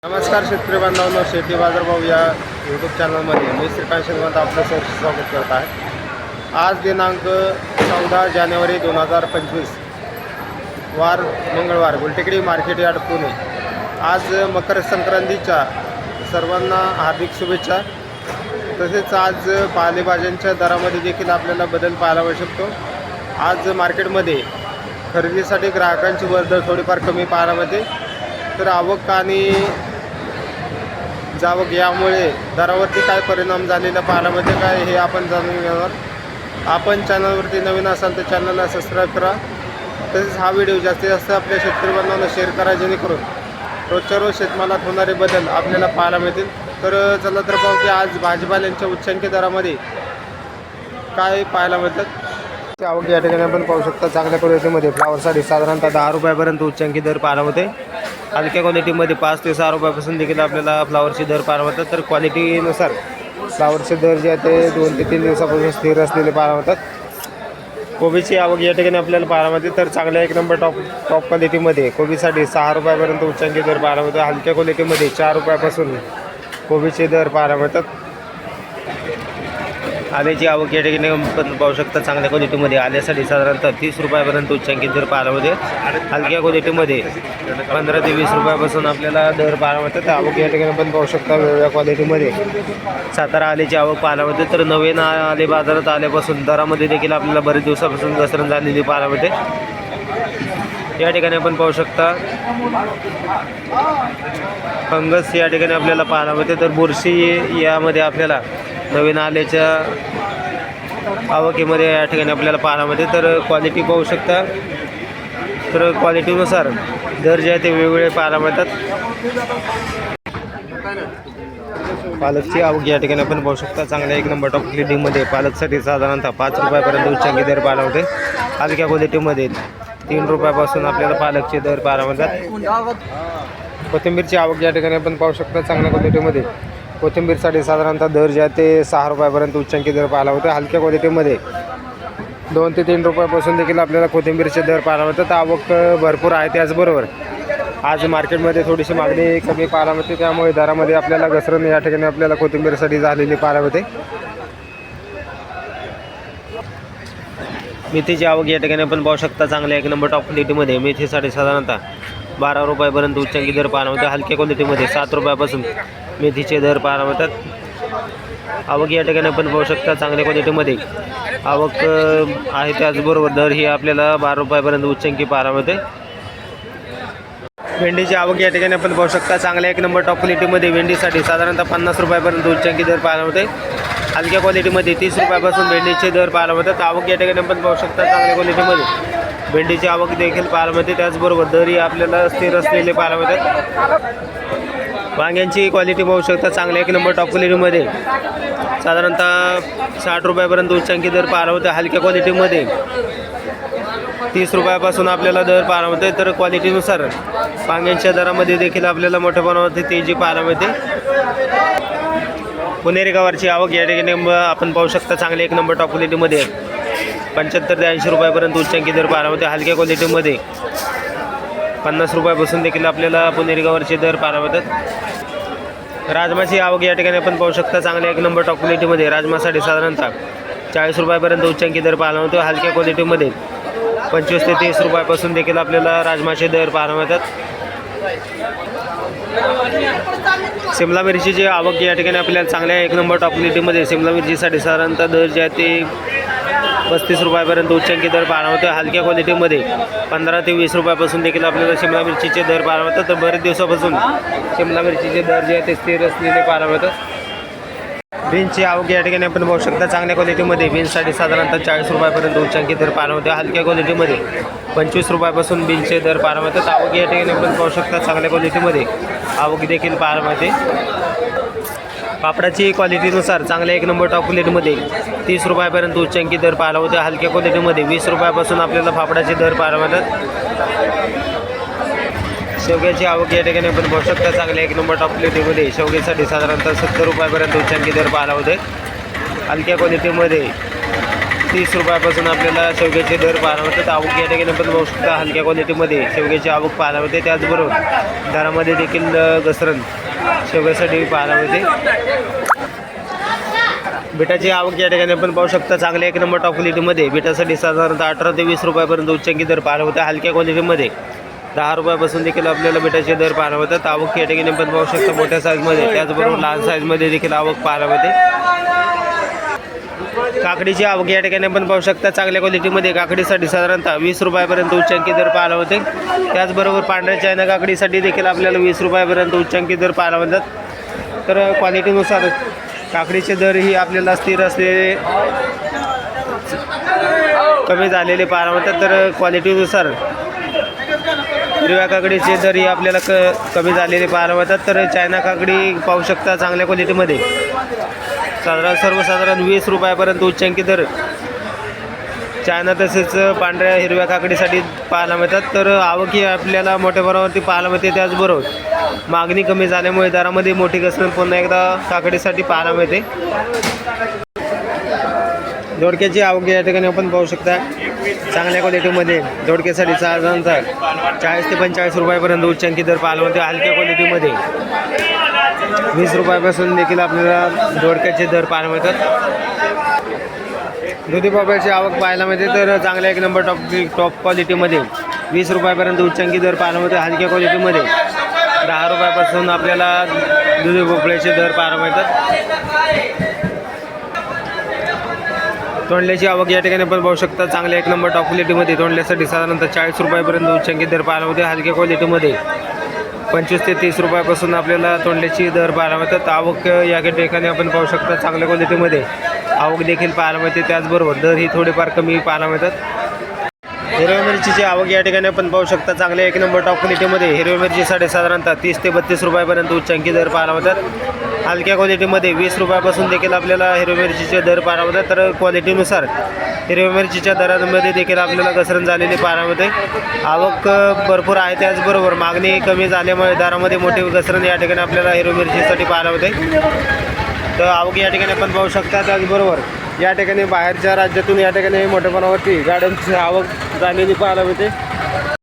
नमस्कार शेतकरी बांधवांनो, शेती बाजारभाव या यूट्यूब चॅनलमध्ये मी श्रीकांत श्रीमंत आपलं स्वागत करत आहे। आज दिनांक 14 जानेवारी 2025 वार मंगळवार, गुलटेकडी मार्केट यार्ड पुणे। आज मकर संक्रांतीच्या सर्वांना हार्दिक शुभेच्छा। तसेच आज पालेभाज्यांच्या दरामध्ये देखील आपल्याला बदल पाहायला मिळू शकतो। आज मार्केटमध्ये खरेदीसाठी ग्राहकांची वर्दळ थोडीफार कमी पाहायला मिळते, तर आवक आणि जावक यामुळे दरावरती काय परिणाम झालेला पाहायला मिळते काय हे आपण जाणून घेणार। आपण चॅनलवरती नवीन असाल तर चॅनलला सबस्क्राईब करा। तसेच हा व्हिडिओ जास्तीत जास्त आपल्या शेतकरी बांधवांना शेअर करा, जेणेकरून रोजच्या रोज शेतमालात होणारे बदल आपल्याला पाहायला मिळतील। तर चला तर पाहू की आज भाजीपाल्यांच्या उच्चांकी दरामध्ये काय पाहायला मिळतात। आवक या ठिकाणी आपण पाहू शकता। चांगल्या क्वालिटीमध्ये फ्लावरसाठी साधारणतः 10 रुपयापर्यंत उच्चांकी दर पाहायला मिळते। हलक्या क्वालिटीमध्ये 5 ते 6 रुपयापासून देखील आपल्याला फ्लावरचे दर पाहायला मिळतात। तर क्वालिटीनुसार फ्लावरचे दर जे आहे ते 2 ते 3 दिवसापासून स्थिर असलेले पाहायला मिळतात। कोबीची आवक या ठिकाणी आपल्याला पाहायला मिळते। तर चांगल्या एक नंबर टॉप क्वालिटीमध्ये कोबीसाठी 6 रुपयापर्यंत उच्चांकी दर पाहायला मिळतो। हलक्या क्वालिटीमध्ये 4 रुपयापासून कोबीचे दर पाहायला मिळतात। आल्याची आवक या ठिकाणी आपण पाहू शकता। चांगल्या क्वालिटीमध्ये आल्यासाठी साधारणतः 30 रुपयापर्यंत उच्चांकी दर पाहायला मिळते। हलक्या क्वालिटीमध्ये 15 ते 20 रुपयापासून आपल्याला दर पाहायला मिळतात। आवक या ठिकाणी आपण पाहू शकता। वेगवेगळ्या क्वालिटीमध्ये सातारा आल्याची आवक पाहायला मिळते। तर नवीन आले बाजारात आल्यापासून दरामध्ये देखील आपल्याला बरेच दिवसापासून घसरण झालेली पाहायला मिळते। या ठिकाणी आपण पाहू शकता फंगस या ठिकाणी आपल्याला पाहायला मिळते। तर बुरशी यामध्ये आपल्याला नवीन आल्याच्या आवकीमध्ये या ठिकाणी आपल्याला पाहायला मिळते। तर क्वालिटी पाहू शकता। तर क्वालिटीनुसार दर जे आहे ते वेगवेगळे पाहायला मिळतात। पालकची आवक या ठिकाणी आपण पाहू शकता। चांगल्या एक नंबर टॉप क्वालिटीमध्ये पालकसाठी साधारणतः 5 रुपयापर्यंत उच्चांकी दर पाहायला मिळते। हलक्या क्वालिटीमध्ये 3 रुपयापासून आपल्याला पालकचे दर पाहायला मिळतात। कोथिंबीरची आवक या ठिकाणी आपण पाहू शकता। चांगल्या क्वालिटीमध्ये कोथिंबीरसाठी साधारणतः दर जे आहे ते 6 रुपयापर्यंत उच्चांकी दर पाहायला होते। हलक्या क्वालिटीमध्ये 2 ते 3 रुपयापासून देखील आपल्याला कोथिंबीरचे दर पाहायला मिळतात। आवक भरपूर आहे। त्याचबरोबर आज मार्केटमध्ये थोडीशी मागणी कमी पाहायला मिळते, त्यामुळे दरामध्ये आपल्याला घसरण या ठिकाणी आपल्याला कोथिंबीरसाठी झालेली पाहायला मिळते। मेथीची आवक या ठिकाणी आपण पाहू शकता। चांगल्या एक नंबर टॉप क्वालिटीमध्ये मेथीसाठी साधारणतः 12 रुपयापर्यंत उच्चांकी दर पाहायला मिळते। हलक्या क्वालिटीमध्ये 7 रुपयापासून मेथीचे दर पाहायला मिळतात। आवक या ठिकाणी आपण पाहू शकता। चांगल्या क्वालिटीमध्ये आवक आहे, त्याचबरोबर दर ही आपल्याला 12 रुपयापर्यंत उच्चांकी पाहायला मिळते। भेंडीची आवक या ठिकाणी आपण पाहू शकता। चांगल्या एक नंबर टॉप क्वालिटीमध्ये भेंडीसाठी साधारणतः 50 रुपयापर्यंत उच्चांकी दर पाहायला मिळते। हलक्या क्वालिटीमध्ये 30 रुपयापासून भेंडीचे दर पाहायला मिळतात। आवक या ठिकाणी आपण पाहू शकता। चांगल्या क्वालिटीमध्ये भेंडीची आवक देखील पाहायला मिळते, त्याचबरोबर दरही आपल्याला स्थिर असलेले पाहायला मिळतात। वांग्यांची क्वालिटी पाहू शकता। चांगल्या एक नंबर टॉप क्वालिटीमध्ये साधारणतः 60 रुपयापर्यंत उच्चांकी दर पाहायला मिळते। हलक्या क्वालिटीमध्ये 30 रुपयापासून आपल्याला दर पाहायला मिळते। तर क्वालिटीनुसार वांग्यांच्या दरामध्ये देखील आपल्याला मोठ्या प्रमाणावरती तेजी पाहायला मिळते। पुणेरी गवारची आवक या ठिकाणी आपण पाहू शकता। चांगल्या एक नंबर टॉप क्वालिटीमध्ये 75 ते 80 रुपयापर्यंत उच्चांकी दर पाहायला मिळते। हलक्या क्वालिटीमध्ये 50 रुपयापासून देखील आपल्याला पुणेरी गवारचे दर पाहायला मिळतात। राजमाची आवक या ठिकाणी आपण पाहू शकता। चांगल्या एक नंबर टॉप क्वालिटीमध्ये राजमासाठी साधारणतः 40 रुपयापर्यंत उच्चांकी दर पाहायला मिळतो। हलक्या क्वालिटीमध्ये 25 ते 30 रुपयापासून देखील आपल्याला राजमाचे दर पाहायला मिळतात। शिमला मिरचीची आवक या ठिकाणी आपल्याला चांगल्या एक नंबर टॉप क्वालिटीमध्ये शिमला मिरचीसाठी साधारणतः दर जे आहे ते 35 रुपयापर्यंत उच्चांकी दर पाहायला मिळतो। हलक्या क्वालिटीमध्ये 15 ते 20 रुपयापासून देखील आपल्याला शिमला मिरचीचे दर पाहायला मिळतात। तर बरेच दिवसापासून शिमला मिरचीचे दर जे आहे ते स्थिर असलेले पाहायला मिळतात। बीन्सची आवक या ठिकाणी आपण पाहू शकता। चांगल्या क्वालिटीमध्ये बीन्ससाठी साधारणतः 40 रुपयापर्यंत उच्चांकी दर पाहायला मिळते। हलक्या क्वालिटीमध्ये 25 रुपयापासून बीन्सचे दर पाहायला मिळतात। आवक या ठिकाणी आपण पाहू शकता। चांगल्या क्वालिटीमध्ये आवक देखील पाहायला मिळते। पापडाची क्वालिटीनुसार चांगल्या एक नंबर टॉप क्वालिटीमध्ये 30 रुपयापर्यंत उच्चांकी दर पाहायला होते। हलक्या क्वालिटीमध्ये 20 रुपयापासून आपल्याला पापडाचे दर पाहायला मिळतात। शेवग्याची आवक या ठिकाणी आपण पाहू शकता। चांगल्या एक नंबर टॉप क्वालिटीमध्ये शेवग्यासाठी साधारणतः 70 रुपयापर्यंत उच्चांकी दर पाहायला होते। हलक्या क्वालिटीमध्ये 30 रुपयापासून आपल्याला शेवग्याचे दर पाहायला मिळतात. आवक या ठिकाणी पण बघू शकता हलक्या क्वालिटीमध्ये शेवग्याची आवक पाहायला मिळते. त्याचबरोबर दरामध्ये देखील घसरण शेवग्यासाठी पाहायला मिळते. बिटाची आवक या ठिकाणी आपण पाहू शकता चांगल्या 1 नंबर टॉप क्वालिटीमध्ये बिटासाठी साधारणतः 18 ते 20 रुपयापर्यंत उच्चांकी दर पाहायला होता. हलक्या क्वालिटीमध्ये 10 रुपयापासून देखील आपल्याला बिटाचे दर पाहायला होतात. आवक या ठिकाणी आपण पाहू शकता मोठ्या साईजमध्ये, त्याचबरोबर लहान साईजमध्ये देखील आवक पाहायला होते. काकडीची आवक या ठिकाणी आपण पाहू शकता चांगल्या क्वालिटीमध्ये काकडीसाठी साधारणतः 20 रुपयापर्यंत उच्चांकी दर पाहायला होते. त्याचबरोबर पांढऱ्या चायना काकडीसाठी देखील आपल्याला 20 रुपयापर्यंत उच्चांकी दर पाहायला होतात. तर क्वालिटीनुसार काकडीचे दर ही आपल्याला स्थिर असलेले कमी झालेले पाहायला मिळतात. तर क्वालिटीनुसार हिरव्या काकडीचे दर ही आपल्याला कमी झालेले पाहायला मिळतात. तर चायना काकडी पाहू शकता चांगल्या क्वालिटीमध्ये सर्वसाधारण 20 रुपयापर्यंत उच्चांकी दर चायना तसेच पांढऱ्या हिरव्या काकडीसाठी पाहायला मिळतात. तर आवक ही आपल्याला मोठ्या प्रमाणावरती पाहायला मिळते. त्याचबरोबर मागणी कमी झाल्यामुळे दरामध्ये मोठी घसरण पुन्हा एकदा काकडीसाठी पाहायला मिळते. दोडक्याची आवक या ठिकाणी आपण पाहू शकता चांगल्या क्वालिटीमध्ये दोडक्यासाठी साधारणतः 40 ते 45 रुपयापर्यंत उच्चांकी दर पाहायला मिळते. हलक्या क्वालिटीमध्ये 20 रुपयापासून देखील आपल्याला दोडक्याचे दर पाहायला मिळतात. दुधी भोपळ्याची आवक पाहायला मिळते. तर चांगल्या 1 नंबर टॉप क्वालिटीमध्ये 20 रुपयापर्यंत उच्चांकी दर पाहायला मिळते. हलक्या क्वालिटीमध्ये 10 रुपयापासून आपल्याला दुधी भोपळ्याचे दर पाहायला मिळतात. तोंडल्याची आवक या ठिकाणी आपण पाहू शकता चांगल्या 1 नंबर टॉप क्वालिटीमध्ये तोंडल्यासाठी साधारणतः 40 रुपयापर्यंत उच्चांकी दर पाहायला मिळते. हलक्या क्वालिटीमध्ये 25 ते 30 रुपयापासून आपल्याला तोंडल्याची दर पाहायला मिळतात. आवक या ठिकाणी आपण पाहू शकता चांगल्या क्वालिटीमध्ये आवक देखील पाहायला मिळते. त्याचबरोबर दर ही थोडीफार कमी पाहायला मिळतात. हिरव्या मिरचीची आवक या ठिकाणी आपण पाहू शकता चांगल्या 1 नंबर टॉप क्वालिटीमध्ये हिरव्या मिरचीसाठी साधारणतः 30 ते 32 रुपयापर्यंत उच्चांकी दर पाहायला मिळतात. हलक्या क्वालिटीमध्ये 20 रुपयापासून देखील आपल्याला हिरव्या मिरचीचे दर पाहायला मिळतात. तर क्वालिटीनुसार हिरव्या मिरचीच्या दरामध्ये देखील आपल्याला घसरण झालेली पाहायला मिळते. आवक भरपूर आहे, त्याचबरोबर मागणी कमी झाल्यामुळे दरामध्ये मोठी घसरण या ठिकाणी आपल्याला हिरव्या मिरचीसाठी पाहायला मिळते. तर आवक या ठिकाणी आपण पाहू शकता. त्याचबरोबर या ठिकाणी बाहेरच्या राज्यातून या ठिकाणी मोठ्या प्रमाणावरती गाड्यांची आवक झालेली पाहायला मिळते.